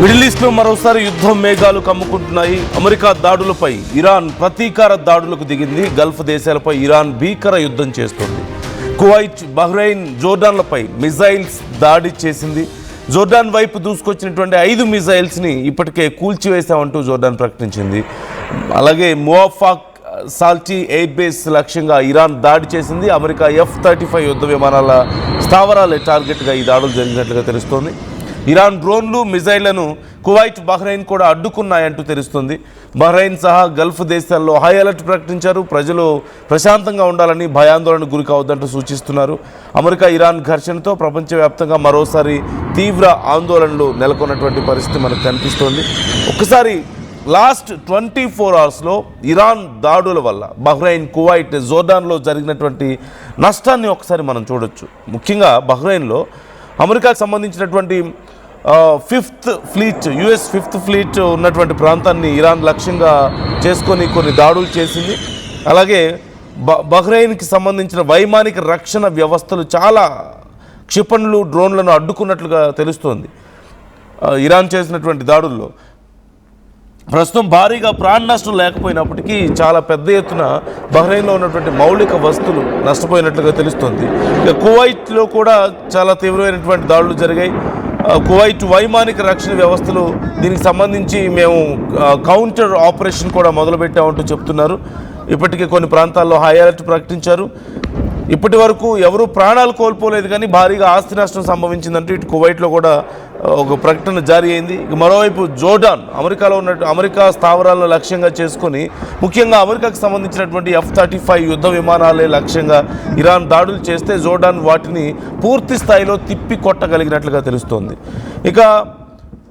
Middle ఈస్ట్లో మరోసారి యుద్ధం మేఘాలు కమ్ముకుంటున్నాయి. అమెరికా దాడులపై ఇరాన్ ప్రతీకార దాడులకు దిగింది. గల్ఫ్ దేశాలపై ఇరాన్ భీకర యుద్ధం చేస్తోంది. కువైట్, బహ్రెయిన్, జోర్డాన్లపై మిజైల్స్ దాడి చేసింది. జోర్డాన్ వైపు దూసుకొచ్చినటువంటి 5 మిజైల్స్ని ఇప్పటికే కూల్చివేశామంటూ జోర్డాన్ ప్రకటించింది. అలాగే మువాఫాక్ సాల్చి ఎయిర్ బేస్ లక్ష్యంగా ఇరాన్ దాడి చేసింది. అమెరికా F-35 యుద్ధ విమానాల స్థావరాలే టార్గెట్గా ఈ దాడులు జరిగినట్లుగా తెలుస్తోంది. ఇరాన్ డ్రోన్లు, మిజైళ్లను కువైట్, బహ్రెయిన్ కూడా అడ్డుకున్నాయంటూ తెలుస్తుంది. బహ్రెయిన్ సహా గల్ఫ్ దేశాల్లో హై అలర్ట్ ప్రకటించారు. ప్రజలు ప్రశాంతంగా ఉండాలని, భయాందోళనకు గురి కావద్దంటూ సూచిస్తున్నారు. అమెరికా ఇరాన్ ఘర్షణతో ప్రపంచవ్యాప్తంగా మరోసారి తీవ్ర ఆందోళనలు నెలకొన్నటువంటి పరిస్థితి మనకు కనిపిస్తోంది. ఒక్కసారి లాస్ట్ 24 అవర్స్లో ఇరాన్ దాడుల వల్ల బహ్రెయిన్, కువైట్, జోర్డాన్లో జరిగినటువంటి నష్టాన్ని ఒకసారి మనం చూడొచ్చు. ముఖ్యంగా బహ్రెయిన్లో అమెరికాకు సంబంధించినటువంటి 5th fleet, US 5th fleet ఉన్నటువంటి ప్రాంతాన్ని ఇరాన్ లక్ష్యంగా చేసుకొని కొన్ని దాడులు చేసింది. అలాగే బహ్రెయిన్కి సంబంధించిన వైమానిక రక్షణ వ్యవస్థలు చాలా క్షిపణులు, డ్రోన్లను అడ్డుకున్నట్లుగా తెలుస్తోంది. ఇరాన్ చేసినటువంటి దాడుల్లో ప్రస్తుతం భారీగా ప్రాణ నష్టం లేకపోయినప్పటికీ చాలా పెద్ద ఎత్తున బహ్రెయిన్లో ఉన్నటువంటి మౌలిక వస్తువులు నష్టపోయినట్లుగా తెలుస్తుంది. ఇక కువైట్లో కూడా చాలా తీవ్రమైనటువంటి దాడులు జరిగాయి. కువైట్ వైమానిక రక్షణ వ్యవస్థలు దీనికి సంబంధించి మేము కౌంటర్ ఆపరేషన్ కూడా మొదలుపెట్టామంటూ చెప్తున్నారు. ఇప్పటికే కొన్ని ప్రాంతాల్లో హై అలర్ట్ ప్రకటించారు. ఇప్పటి వరకు ఎవరూ ప్రాణాలు కోల్పోలేదు, కానీ భారీగా ఆస్తి నష్టం సంభవించిందంటూ ఇటు కువైట్లో కూడా ఒక ప్రకటన జారీ అయింది. మరోవైపు జోర్డాన్, అమెరికాలో ఉన్నట్టు అమెరికా స్థావరాలను లక్ష్యంగా చేసుకొని ముఖ్యంగా అమెరికాకు సంబంధించినటువంటి F-35 యుద్ధ విమానాలే లక్ష్యంగా ఇరాన్ దాడులు చేస్తే జోర్డాన్ వాటిని పూర్తి స్థాయిలో తిప్పి కొట్టగలిగినట్లుగా తెలుస్తోంది. ఇక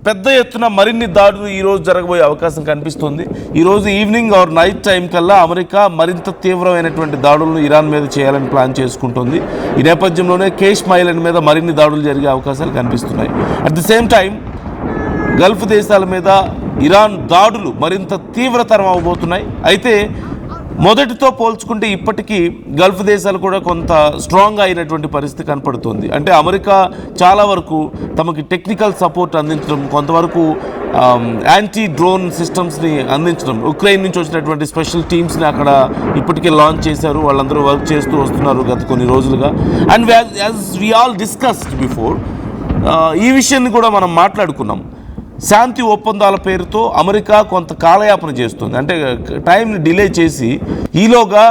పెద్ద ఎత్తున మరిన్ని దాడులు ఈరోజు జరగబోయే అవకాశం కనిపిస్తుంది. ఈరోజు ఈవినింగ్ ఆర్ నైట్ టైం కల్లా అమెరికా మరింత తీవ్రమైనటువంటి దాడులను ఇరాన్ మీద చేయాలని ప్లాన్ చేసుకుంటుంది. ఈ నేపథ్యంలోనే కేష్మ్ ఐలాండ్ మీద మరిన్ని దాడులు జరిగే అవకాశాలు కనిపిస్తున్నాయి. At the same time Gulf దేశాల మీద ఇరాన్ దాడులు మరింత తీవ్రతరం అవబోతున్నాయి. అయితే మొదటితో పోల్చుకుంటే ఇప్పటికీ గల్ఫ్ దేశాలు కూడా కొంత స్ట్రాంగ్గా అయినటువంటి పరిస్థితి కనపడుతుంది. అంటే అమెరికా చాలా వరకు తమకి టెక్నికల్ సపోర్ట్ అందించడం, కొంతవరకు యాంటీ డ్రోన్ సిస్టమ్స్ని అందించడం, ఉక్రెయిన్ నుంచి వచ్చినటువంటి స్పెషల్ టీమ్స్ని అక్కడ ఇప్పటికే లాంచ్ చేశారు. వాళ్ళందరూ వర్క్ చేస్తూ వస్తున్నారు గత కొన్ని రోజులుగా. And as we all discussed before, ఈ విషయాన్ని కూడా మనం మాట్లాడుకున్నాం. శాంతి ఒప్పందాల పేరుతో అమెరికా కొంత కాలయాపన చేస్తుంది. అంటే టైంని డిలే చేసి ఈలోగా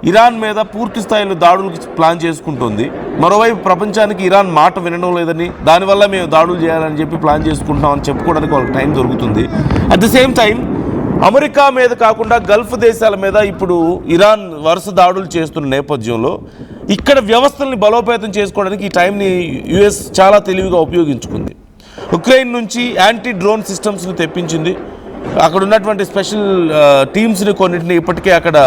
ఇరాన్ మీద పూర్తి స్థాయిలో దాడులకు ప్లాన్ చేసుకుంటుంది. మరోవైపు ప్రపంచానికి ఇరాన్ మాట వినడం లేదని, దానివల్ల మేము దాడులు చేయాలని చెప్పి ప్లాన్ చేసుకుంటామని చెప్పుకోవడానికి వాళ్ళకి టైం దొరుకుతుంది. At the same time America మీద కాకుండా గల్ఫ్ దేశాల మీద ఇప్పుడు ఇరాన్ వరుస దాడులు చేస్తున్న నేపథ్యంలో ఇక్కడ వ్యవస్థల్ని బలోపేతం చేసుకోవడానికి ఈ టైంని US చాలా తెలివిగా ఉపయోగించుకుంది. ఉక్రెయిన్ నుంచి యాంటీ డ్రోన్ సిస్టమ్స్ని తెప్పించింది. అక్కడ ఉన్నటువంటి స్పెషల్ టీమ్స్ని కొన్నింటిని ఇప్పటికే అక్కడ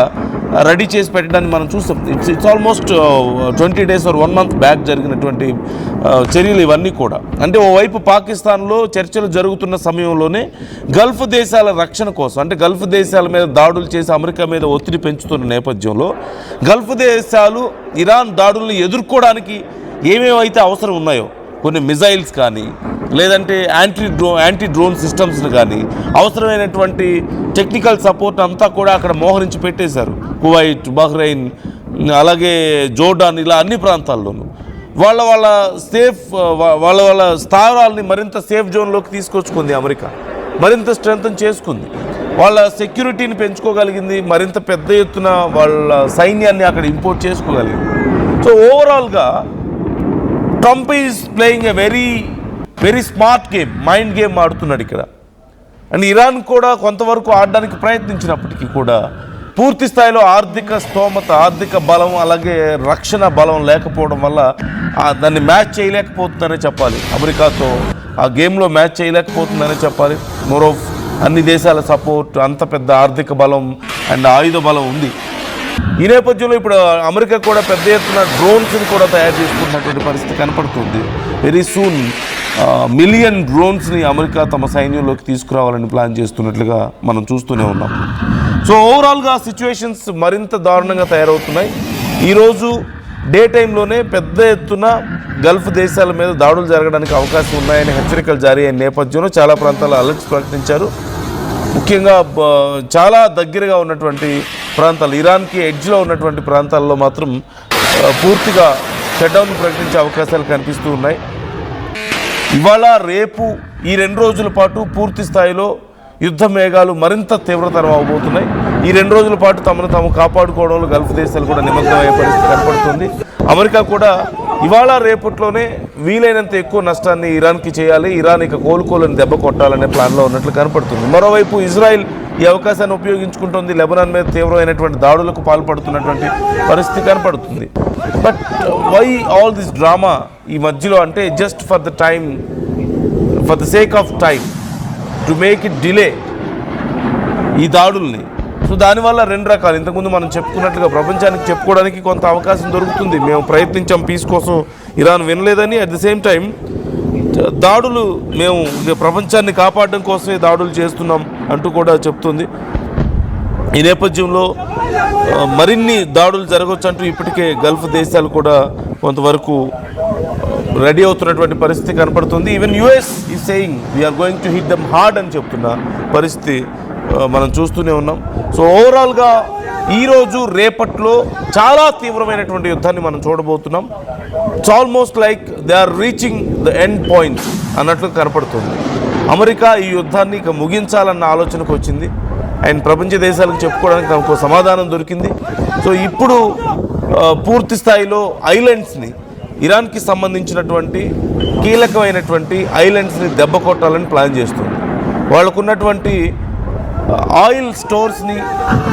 రెడీ చేసి పెట్టడాన్ని మనం చూస్తాం. It's almost 20 days or 1 month back జరిగినటువంటి చర్యలు ఇవన్నీ కూడా. అంటే ఓవైపు పాకిస్తాన్లో చర్చలు జరుగుతున్న సమయంలోనే గల్ఫ్ దేశాల రక్షణ కోసం, అంటే గల్ఫ్ దేశాల మీద దాడులు చేసి అమెరికా మీద ఒత్తిడి పెంచుతున్న నేపథ్యంలో గల్ఫ్ దేశాలు ఇరాన్ దాడులను ఎదుర్కోవడానికి ఏమేమైతే అవసరం ఉన్నాయో, కొన్ని మిజైల్స్ కానీ, లేదంటే యాంటీ డ్రోన్ సిస్టమ్స్ని కానీ, అవసరమైనటువంటి టెక్నికల్ సపోర్ట్ అంతా కూడా అక్కడ మోహరించి పెట్టేశారు. కువైట్, బహ్రెయిన్, అలాగే జోర్డాన్, ఇలా అన్ని ప్రాంతాల్లోనూ వాళ్ళ స్థావరాలని మరింత సేఫ్ జోన్లోకి తీసుకొచ్చుకుంది. అమెరికా మరింత స్ట్రెంగ్తన్ చేసుకుంది, వాళ్ళ సెక్యూరిటీని పెంచుకోగలిగింది, మరింత పెద్ద ఎత్తున వాళ్ళ సైన్యాన్ని అక్కడ ఇంపోర్ట్ చేసుకోగలిగింది. సో ఓవరాల్గా Trump is playing a very smart game, mind game ఆడుతున్నాడు ఇక్కడ. అండ్ ఇరాన్ కూడా కొంతవరకు ఆడడానికి ప్రయత్నించినప్పటికీ కూడా పూర్తి స్థాయిలో ఆర్థిక స్తోమత, ఆర్థిక బలం, అలాగే రక్షణ బలం లేకపోవడం వల్ల దాన్ని మ్యాచ్ చేయలేకపోతుందనే చెప్పాలి. అమెరికాతో ఆ గేమ్లో మ్యాచ్ చేయలేకపోతుందనే చెప్పాలి. మోరోఫ్ అన్ని దేశాల సపోర్ట్, అంత పెద్ద ఆర్థిక బలం అండ్ ఆయుధ బలం ఉంది. ఈ నేపథ్యంలో ఇప్పుడు అమెరికా కూడా పెద్ద ఎత్తున డ్రోన్స్ని కూడా తయారు చేసుకుంటున్నటువంటి పరిస్థితి కనపడుతుంది. వెరీ సూన్ 1 million డ్రోన్స్ని అమెరికా తమ సైన్యంలోకి తీసుకురావాలని ప్లాన్ చేస్తున్నట్లుగా మనం చూస్తూనే ఉన్నాం. సో ఓవరాల్గా సిచ్యువేషన్స్ మరింత దారుణంగా తయారవుతున్నాయి. ఈరోజు డే టైంలోనే పెద్ద ఎత్తున గల్ఫ్ దేశాల మీద దాడులు జరగడానికి అవకాశం ఉన్నాయని హెచ్చరికలు జారీ అయిన నేపథ్యంలో చాలా ప్రాంతాల్లో అలర్ట్స్ ప్రకటించారు. ముఖ్యంగా చాలా దగ్గరగా ఉన్నటువంటి ప్రాంతాలు, ఇరాన్కి ఎడ్జ్లో ఉన్నటువంటి ప్రాంతాల్లో మాత్రం పూర్తిగా షట్డౌన్ ప్రకటించే అవకాశాలు కనిపిస్తూ ఉన్నాయి. ఇవాళ రేపు ఈ 2 రోజుల పాటు పూర్తి స్థాయిలో యుద్ధ మేఘాలు మరింత తీవ్రతరం అవబోతున్నాయి. ఈ 2 రోజుల పాటు తమను తాము కాపాడుకోవడంలో గల్ఫ్ దేశాలు కూడా నిమగ్నమయ్యే పరిస్థితి కనపడుతుంది. అమెరికా కూడా ఇవాళ రేపట్లోనే వీలైనంత ఎక్కువ నష్టాన్ని ఇరాన్కి చేయాలి, ఇరాన్ ఇక కోలుకోలని దెబ్బ కొట్టాలనే ప్లాన్లో ఉన్నట్లు కనపడుతుంది. మరోవైపు ఇజ్రాయెల్ ఈ అవకాశాన్ని ఉపయోగించుకుంటుంది, లెబనాన్ మీద తీవ్రమైనటువంటి దాడులకు పాల్పడుతున్నటువంటి పరిస్థితి కనపడుతుంది. But why all this drama ఈ మధ్యలో అంటే just for the sake of time to make it delay ఈ దాడుల్ని. సో దానివల్ల 2 రకాలు, ఇంతకుముందు మనం చెప్పుకున్నట్లుగా ప్రపంచానికి చెప్పుకోవడానికి కొంత అవకాశం దొరుకుతుంది, మేము ప్రయత్నించాం పీస్ కోసం, ఇరాన్ వినలేదని. అట్ ది సేమ్ టైం దాడులు మేము ప్రపంచాన్ని కాపాడడం కోసమే దాడులు చేస్తున్నాం అంటూ కూడా చెప్తుంది. ఈ నేపథ్యంలో మరిన్ని దాడులు జరగవచ్చు అంటూ ఇప్పటికే గల్ఫ్ దేశాలు కూడా కొంతవరకు రెడీ అవుతున్నటువంటి పరిస్థితి కనపడుతుంది. Even US is saying we are going to hit them hard అని చెప్తున్న పరిస్థితి మనం చూస్తూనే ఉన్నాం. సో ఓవరాల్గా ఈరోజు రేపట్లో చాలా తీవ్రమైనటువంటి యుద్ధాన్ని మనం చూడబోతున్నాం. It's almost like they are reaching the end point అన్నట్లు కనపడుతుంది. అమెరికా ఈ యుద్ధాన్ని ఇక ముగించాలన్న ఆలోచనకు వచ్చింది అండ్ ప్రపంచ దేశాలకు చెప్పుకోవడానికి తమకు సమాధానం దొరికింది. సో ఇప్పుడు పూర్తి స్థాయిలో ఐలాండ్స్ని, ఇరాన్కి సంబంధించినటువంటి కీలకమైనటువంటి ఐలాండ్స్ని దెబ్బ కొట్టాలని ప్లాన్ చేస్తుంది. వాళ్ళకున్నటువంటి ఆయిల్ స్టోర్స్ని,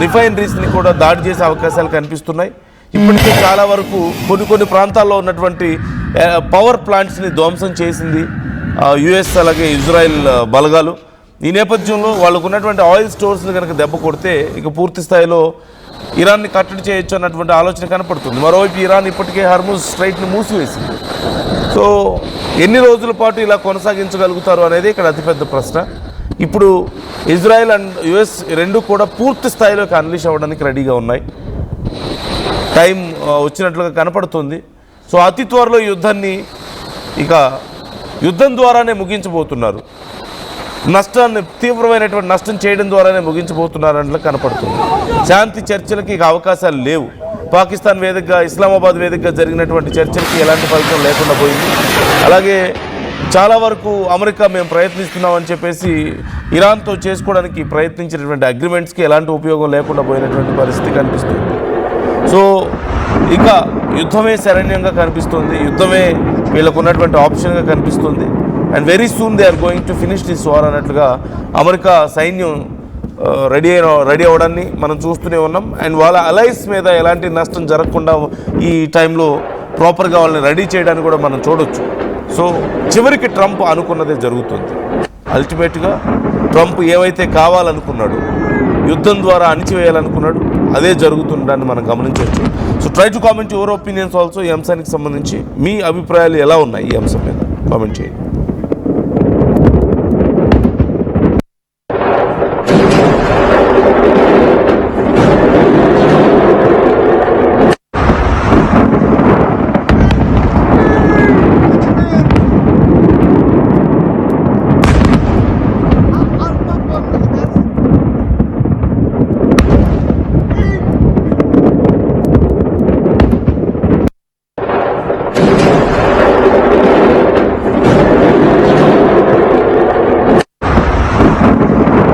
రిఫైనరీస్ని కూడా దాడి చేసే అవకాశాలు కనిపిస్తున్నాయి. ఇప్పటికే చాలా వరకు కొన్ని ప్రాంతాల్లో ఉన్నటువంటి పవర్ ప్లాంట్స్ని ధ్వంసం చేసింది యుఎస్ అలాగే ఇజ్రాయెల్ బలగాలు. ఈ నేపథ్యంలో వాళ్ళకు ఉన్నటువంటి ఆయిల్ స్టోర్స్ని కనుక దెబ్బ కొడితే ఇక పూర్తి స్థాయిలో ఇరాన్ని కట్టడి చేయొచ్చు అన్నటువంటి ఆలోచన కనపడుతుంది. మరోవైపు ఇరాన్ ఇప్పటికే హర్ముజ్ స్ట్రైట్ని మూసివేసింది. సో ఎన్ని రోజుల పాటు ఇలా కొనసాగించగలుగుతారు అనేది ఇక్కడ అతిపెద్ద ప్రశ్న. ఇప్పుడు ఇజ్రాయెల్ అండ్ యుఎస్ 2 కూడా పూర్తి స్థాయిలోకి అన్లీష్ అవ్వడానికి రెడీగా ఉన్నాయి. టైం వచ్చినట్లుగా కనపడుతుంది. సో అతి త్వరలో యుద్ధాన్ని ఇక యుద్ధం ద్వారానే ముగించబోతున్నారు, తీవ్రమైనటువంటి నష్టం చేయడం ద్వారానే ముగించబోతున్నారన్నట్లు కనపడుతుంది. శాంతి చర్చలకి ఇక అవకాశాలు లేవు. పాకిస్తాన్ వేదికగా, ఇస్లామాబాద్ వేదికగా జరిగినటువంటి చర్చలకి ఎలాంటి ఫలితం లేకుండా పోయింది. అలాగే చాలా వరకు అమెరికా మేము ప్రయత్నిస్తున్నామని చెప్పేసి ఇరాన్తో చేసుకోవడానికి ప్రయత్నించినటువంటి అగ్రిమెంట్స్కి ఎలాంటి ఉపయోగం లేకుండా పోయినటువంటి పరిస్థితి కనిపిస్తుంది. సో ఇక యుద్ధమే శరణ్యంగా కనిపిస్తుంది, యుద్ధమే వీళ్ళకు ఉన్నటువంటి ఆప్షన్గా కనిపిస్తుంది. And very soon they are going to finish this war అన్నట్లుగా అమెరికా సైన్యం రెడీ అవ్వడాన్ని మనం చూస్తూనే ఉన్నాం. అండ్ వాళ్ళ అలైస్ మీద ఎలాంటి నష్టం జరగకుండా ఈ టైంలో ప్రాపర్గా వాళ్ళని రెడీ చేయడానికి కూడా మనం చూడొచ్చు. సో చివరికి ట్రంప్ అనుకున్నదే జరుగుతుంది. అల్టిమేట్గా ట్రంప్ ఏవైతే కావాలనుకున్నాడు, యుద్ధం ద్వారా అణిచివేయాలనుకున్నాడు, అదే జరుగుతుందని మనం గమనించవచ్చు. So try to comment your opinions also. ఈ అంశానికి సంబంధించి మీ అభిప్రాయాలు ఎలా ఉన్నాయి ఈ అంశం మీద కామెంట్ చేయండి.